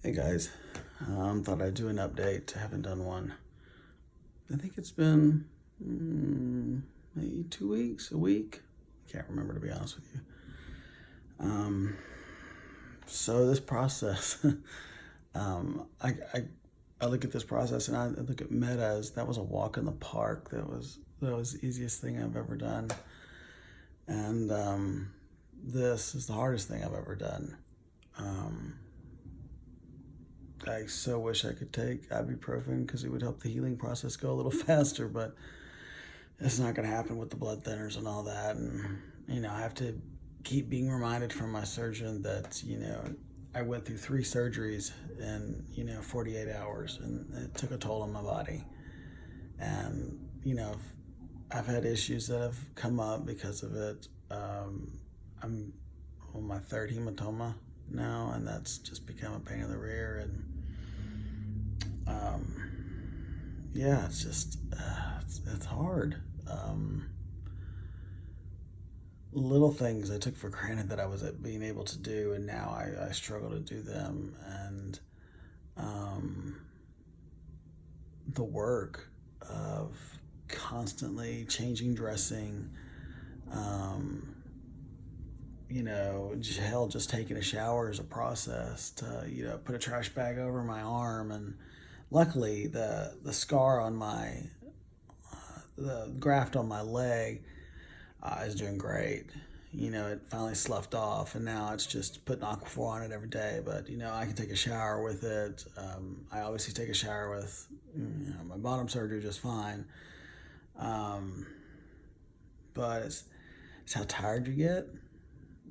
Hey guys, thought I'd do an update. I haven't done one. I think it's been maybe 2 weeks, a week. Can't remember, to be honest with you. So this process, I look at this process and I look at Meta as that was a walk in the park. That was the easiest thing I've ever done, and this is the hardest thing I've ever done. I so wish I could take ibuprofen because it would help the healing process go a little faster, but it's not going to happen with the blood thinners and all that. And, I have to keep being reminded from my surgeon that, I went through 3 surgeries in, 48 hours, and it took a toll on my body. And, I've had issues that have come up because of it. I'm on my 3rd hematoma now, and that's just become a pain in the rear. And yeah, it's just it's hard. Little things I took for granted that I was being able to do, and now I struggle to do them. And the work of constantly changing dressing, just taking a shower is a process to, put a trash bag over my arm. And luckily the scar on the graft on my leg is doing great. It finally sloughed off, and now it's just putting Aquaphor on it every day. But, I can take a shower with it. I obviously take a shower with, my bottom surgery just fine. But it's how tired you get,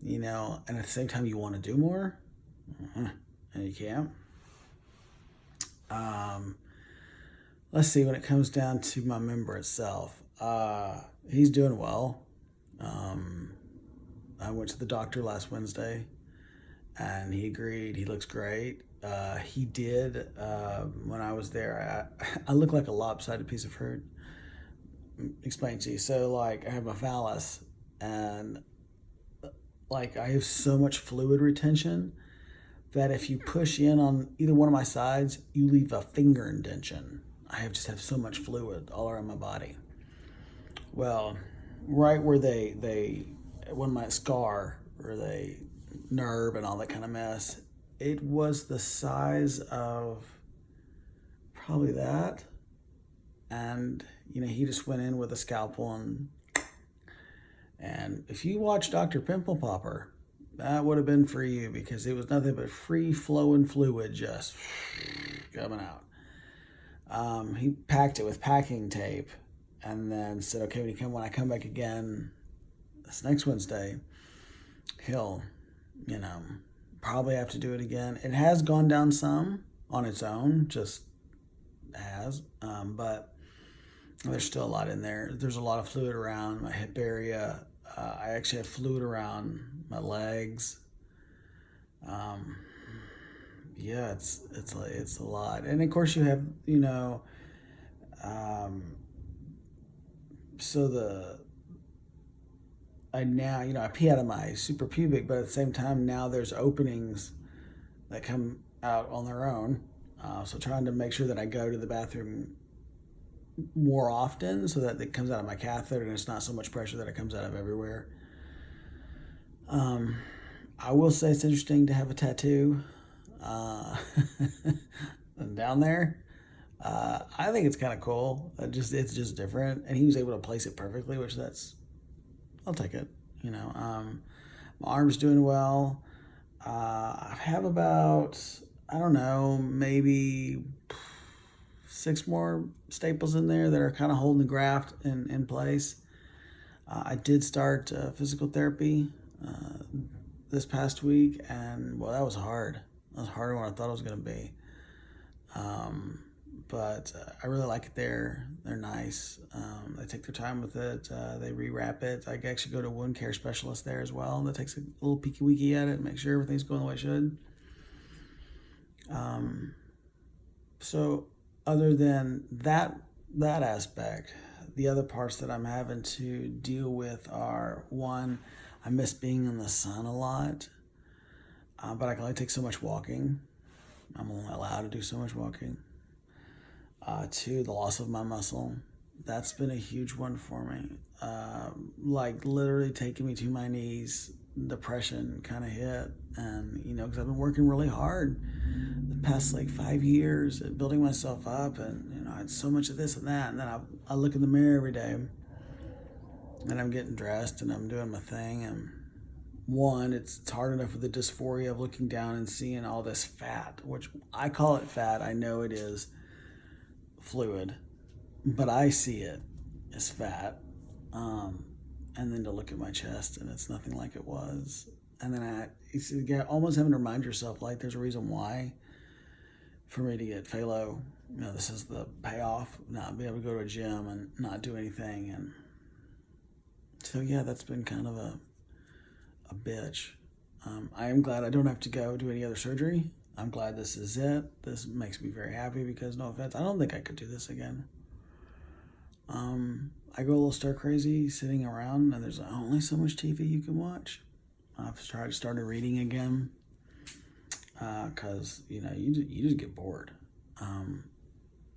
and at the same time you want to do more, and you can't. Let's see, when it comes down to my member itself, he's doing well. I went to the doctor last Wednesday, and he agreed. He looks great. He did, when I was there, I look like a lopsided piece of fruit. Explain to you. So, I have my phallus, and I have so much fluid retention that if you push in on either one of my sides, you leave a finger indentation. I just have so much fluid all around my body. Well, right where when my scar, or the nerve and all that kind of mess, it was the size of probably that. And, he just went in with a scalpel, and if you watch Dr. Pimple Popper, that would have been for you, because it was nothing but free flowing fluid just coming out. He packed it with packing tape, and then said, okay, when I come back again this next Wednesday, he'll, probably have to do it again. It has gone down some on its own, just has, but there's still a lot in there. There's a lot of fluid around my hip area. I actually have fluid around my legs. Yeah, it's a lot. And of course you have, I pee out of my suprapubic, but at the same time now there's openings that come out on their own. So trying to make sure that I go to the bathroom more often so that it comes out of my catheter and it's not so much pressure that it comes out of everywhere. I will say it's interesting to have a tattoo down there. I think it's kind of cool. It's just different, and he was able to place it perfectly, which I'll take it. My arm's doing well. I have about, I don't know, maybe 6 more staples in there that are kind of holding the graft in place. I did start physical therapy this past week, and that was hard. It was harder than what I thought it was going to be. But I really like it there. They're nice. They take their time with it. They rewrap it. I actually go to a wound care specialist there as well that takes a little peeky-weeky at it and make sure everything's going the way it should. So other than that aspect, the other parts that I'm having to deal with are, one, I miss being in the sun a lot, but I can only take so much walking. I'm only allowed to do so much walking. Two, the loss of my muscle. That's been a huge one for me. Like literally taking me to my knees. Depression kind of hit, and because I've been working really hard the past like 5 years at building myself up, and I had so much of this and that, and then I look in the mirror every day, and I'm getting dressed and I'm doing my thing, and one, it's hard enough with the dysphoria of looking down and seeing all this fat, which I call it fat. I know it is fluid, but I see it as fat. And then to look at my chest and it's nothing like it was. And then you almost having to remind yourself, like, there's a reason why for me to get phalo. This is the payoff, not be able to go to a gym and not do anything. And so, yeah, that's been kind of a bitch. I am glad I don't have to go do any other surgery. I'm glad this is it. This makes me very happy because, no offense, I don't think I could do this again. I go a little stir crazy sitting around, and there's only so much TV you can watch. I've started reading again because you just get bored.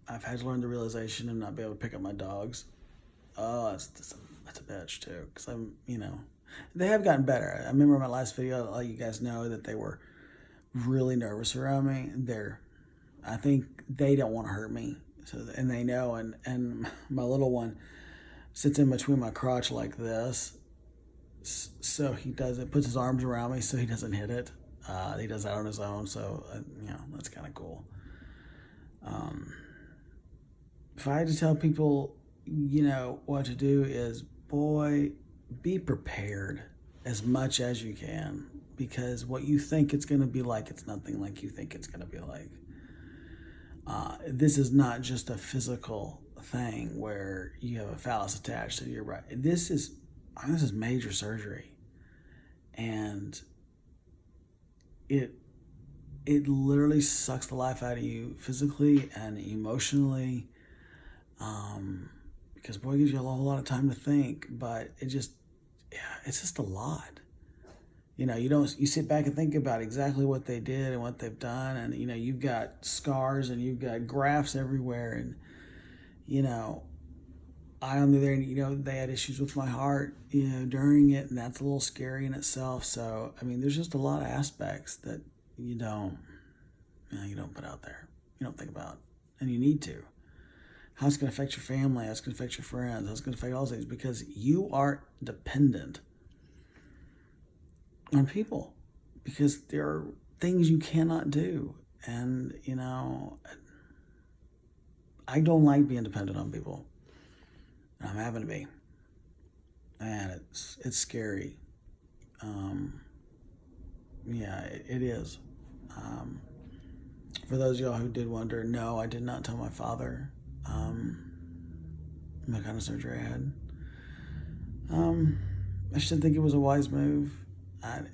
I've had to learn the realization of not being able to pick up my dogs. Oh, that's a bitch too, because they have gotten better. I remember in my last video, I'll let you guys know that they were really nervous around me. I think they don't want to hurt me. So, and they know, and my little one sits in between my crotch like this, so he puts his arms around me so he doesn't hit it. He does that on his own, so that's kind of cool. If I had to tell people, what to do is, boy, be prepared as much as you can, because what you think it's going to be like, it's nothing like you think it's going to be like. This is not just a physical thing where you have a phallus attached to your right. This is major surgery, and it literally sucks the life out of you physically and emotionally, because boy, it gives you a whole lot of time to think, but it's just a lot. You sit back and think about exactly what they did and what they've done, and you've got scars and you've got grafts everywhere, and I on the other end, they had issues with my heart, during it, and that's a little scary in itself. So there's just a lot of aspects that you don't put out there, you don't think about, and you need to. How it's going to affect your family, how it's going to affect your friends, how it's going to affect all things, because you are dependent on people, because there are things you cannot do, and I don't like being dependent on people. I'm having to be, and it's scary. It is. For those of y'all who did wonder, no, I did not tell my father what kind of surgery I had. I should think it was a wise move.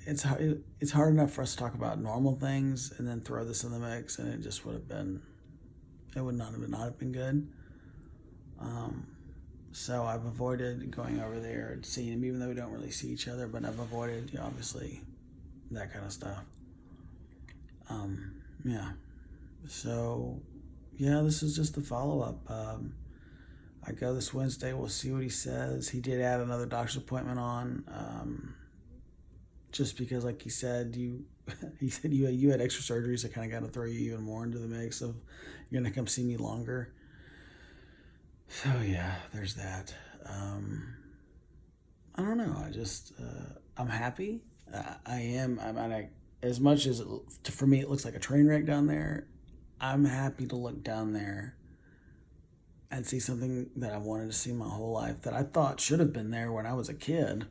It's hard enough for us to talk about normal things and then throw this in the mix, and it would not have been good. So I've avoided going over there and seeing him, even though we don't really see each other, but I've avoided, obviously, that kind of stuff. So, this is just the follow-up. I go this Wednesday. We'll see what he says. He did add another doctor's appointment on, just because, like he said, he said you had extra surgeries that kind of got to throw you even more into the mix of you're going to come see me longer. So, there's that. I don't know. I'm happy. I am. As much as for me it looks like a train wreck down there, I'm happy to look down there and see something that I've wanted to see my whole life, that I thought should have been there when I was a kid,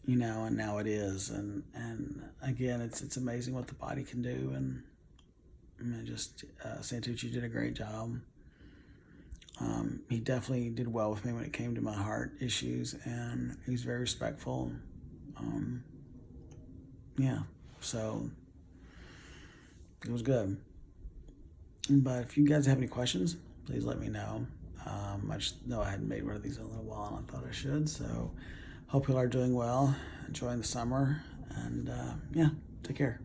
and now it is. And again, it's amazing what the body can do. And Santucci did a great job. He definitely did well with me when it came to my heart issues, and he's very respectful. So it was good. But if you guys have any questions, please let me know. I just know I hadn't made one of these in a little while, and I thought I should. So hope you all are doing well, enjoying the summer, and take care.